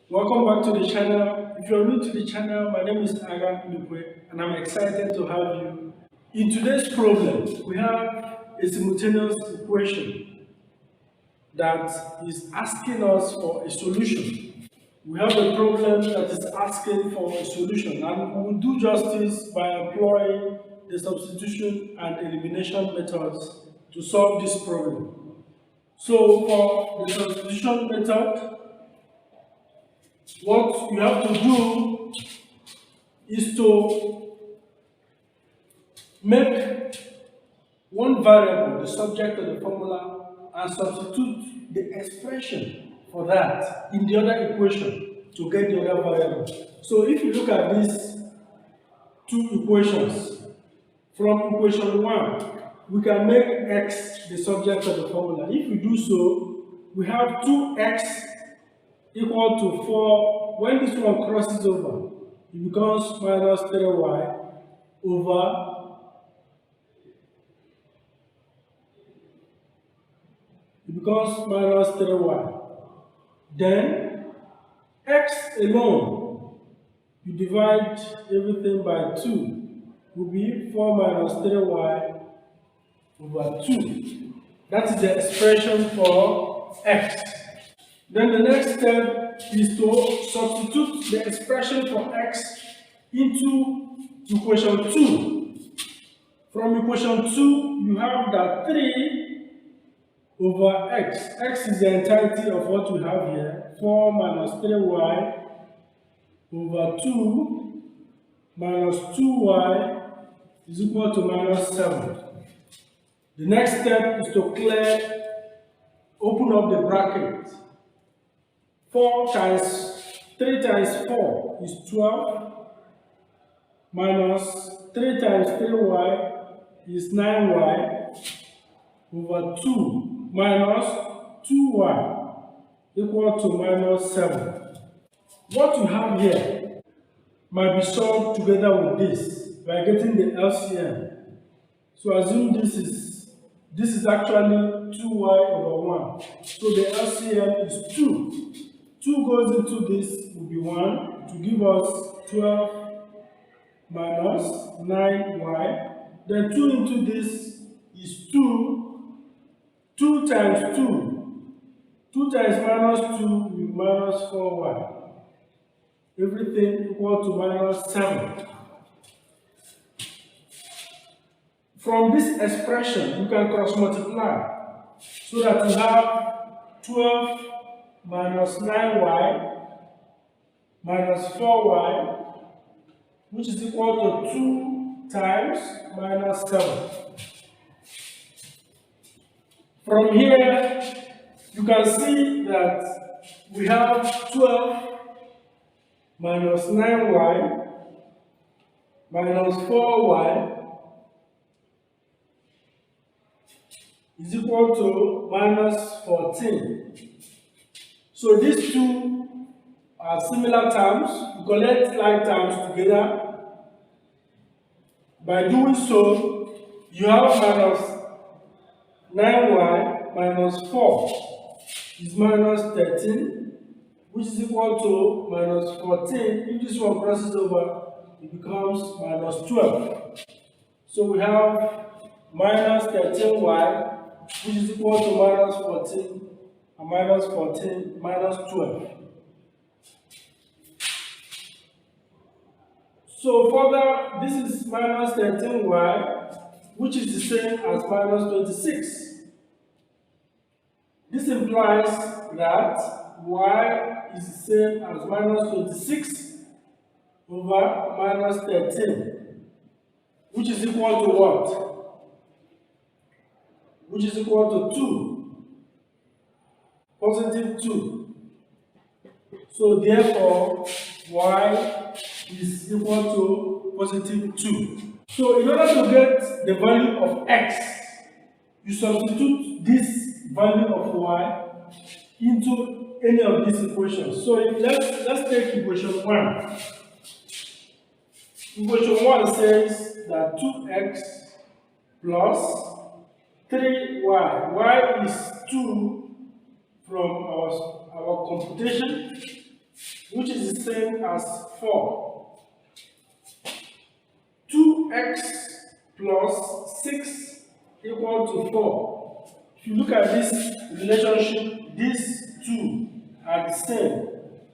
Welcome back to the channel. If you're new to the channel, my name is Agha, Ndukwe, and I'm excited to have you. In today's problem, we have a simultaneous equation that is asking us for a solution. We have a problem that is asking for a solution, and we will do justice by employing the substitution and elimination methods to solve this problem. So for the substitution method, what you have to do is to make one variable the subject of the formula and substitute the expression for that in the other equation to get the other variable. So if you look at these two equations, from equation 1, we can make x the subject of the formula. If we do so, we have 2x equal to 4. When this one crosses over, it becomes minus 3y over minus 3y. Then x alone, you divide everything by 2, will be 4 minus 3y over 2. That is the expression for x. Then the next step is to substitute the expression for x into equation 2. From equation 2, you have that 3 over x. X is the entirety of what we have here. 4 minus 3y over 2 minus 2y is equal to minus 7. The next step is to open up the bracket. 3 times 4 is 12, minus 3 times 3y is 9y over 2 minus 2y equal to minus 7. What you have here might be solved together with this by getting the LCM. So assume this is actually 2y over 1. So the LCM is 2. 2 goes into this will be 1 to give us 12 minus 9y. Then 2 into this is 2. 2 times 2. 2 times minus 2 will be minus 4y. Everything equal to minus 7. From this expression, you can cross multiply so that you have 12 minus 9y minus 4y, which is equal to 2 times minus 7. From here, you can see that we have 12 minus 9y minus 4y is equal to minus 14. So these two are similar terms. You collect like terms together. By doing so, you have minus 9y minus 4 is minus 13, which is equal to minus 14. If this one crosses over, it becomes minus 12. So we have minus 13y, which is equal to minus 14, and minus 14 minus 12. So further, this is minus 13y, which is the same as minus 26. This implies that y is the same as minus 26 over minus 13, which is equal to what? Which is equal to 2, positive 2. So therefore, y is equal to positive 2. So in order to get the value of x, you substitute this value of y into any of these equations. So let's take equation 1. Equation 1 says that 2x plus 3y. Y is 2 from our computation. same as 4. 2x plus 6 equal to 4. If you look at this relationship, these two are the same.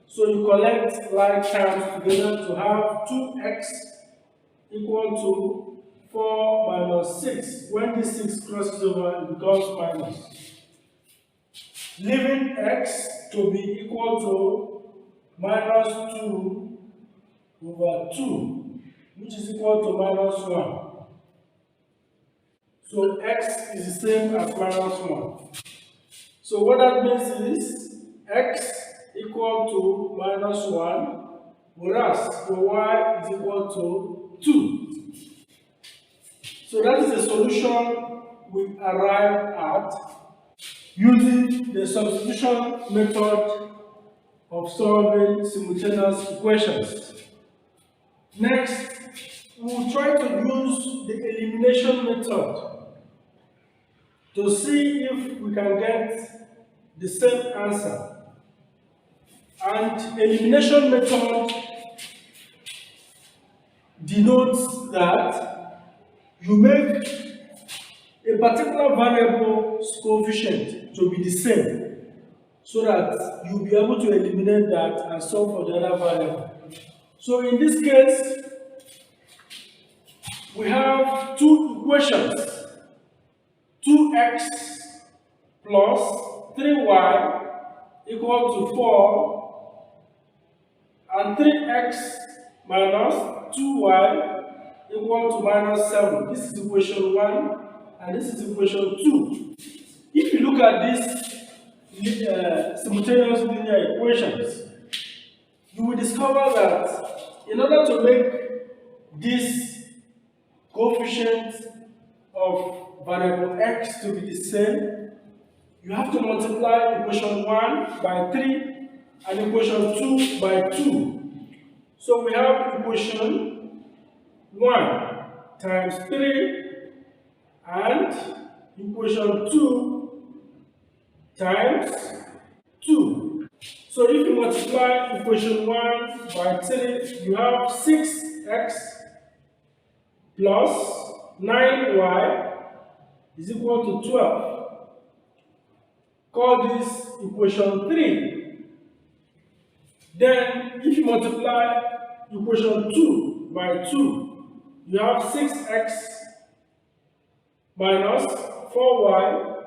So you collect like terms together to have 2x equal to 4 minus 6. When this 6 crosses over, it becomes minus. Leaving x to be equal to minus 2 over 2, which is equal to minus 1. So x is the same as minus 1. So what that means is x equal to minus 1, whereas the y is equal to 2. So that is the solution we arrive at using the substitution method of solving simultaneous equations. Next, we will try to use the elimination method to see if we can get the same answer. And elimination method denotes that you make a particular variable's coefficient to be the same, so that you'll be able to eliminate that and solve for the other variable. So in this case, we have two equations, 2x plus 3y equal to 4, and 3x minus 2y equal to minus 7. This is equation 1, and this is equation 2. If you look at these simultaneous linear equations, you will discover that in order to make this coefficient of variable x to be the same, you have to multiply equation 1 by 3 and equation 2 by 2. So we have equation 1 times 3 and equation 2 times 2. So if you multiply equation 1 by 3, you have 6x plus 9y is equal to 12. Call this equation 3. Then if you multiply equation 2 by 2, you have 6x minus 4y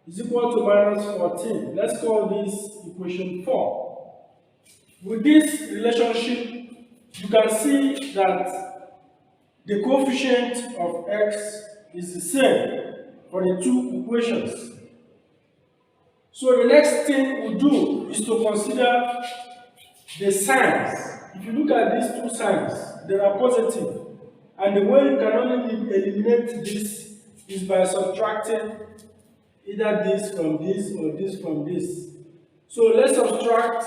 is equal to minus 14. Let's call this equation 4. With this relationship, you can see that the coefficient of x is the same for the two equations. So the next thing we do is to consider the signs. If you look at these two signs, they are positive. And the way you can only eliminate this is by subtracting either this from this or this from this. So let's subtract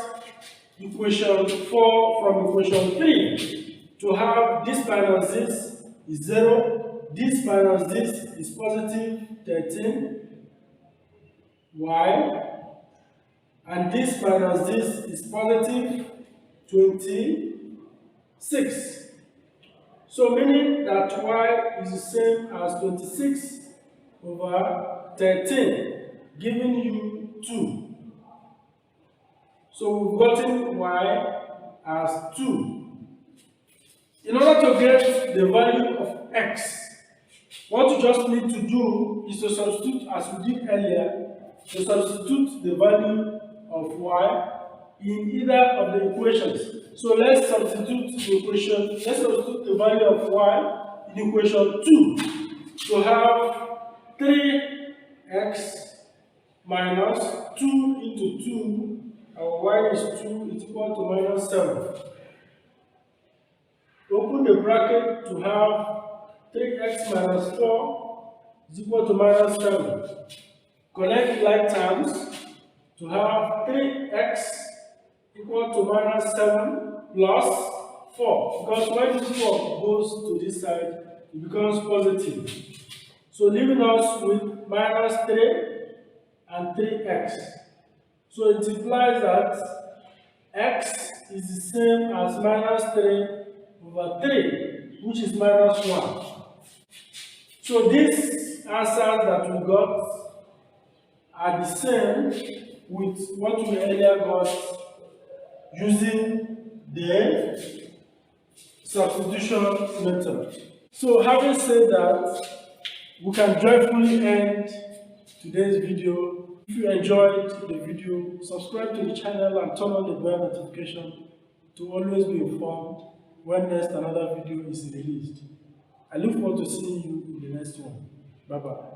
equation 4 from equation 3 to have this minus this is 0, this minus this is positive 13y, and this minus this is positive 26. So meaning that y is the same as 26 over 13, giving you 2. So we've gotten y as 2. In order to get the value of x, what you just need to do is to substitute, as we did earlier, to substitute the value of y in either of the equations. So let's substitute the value of y in equation 2 to have 3x minus 2 into 2, our y is 2, is equal to minus 7. Open the bracket to have 3x minus 4 is equal to minus 7. Connect like terms to have 3x equal to minus 7 plus 4. Because when this 4 goes to this side, it becomes positive. So leaving us with minus 3 and 3x. So it implies that x is the same as minus 3 over 3, which is minus 1. So these answers that we got are the same with what we earlier got using the substitution method. So having said that, we can joyfully end today's video. If you enjoyed the video, subscribe to the channel and turn on the bell notification to always be informed when next another video is released. I look forward to seeing you in the next one. Bye bye.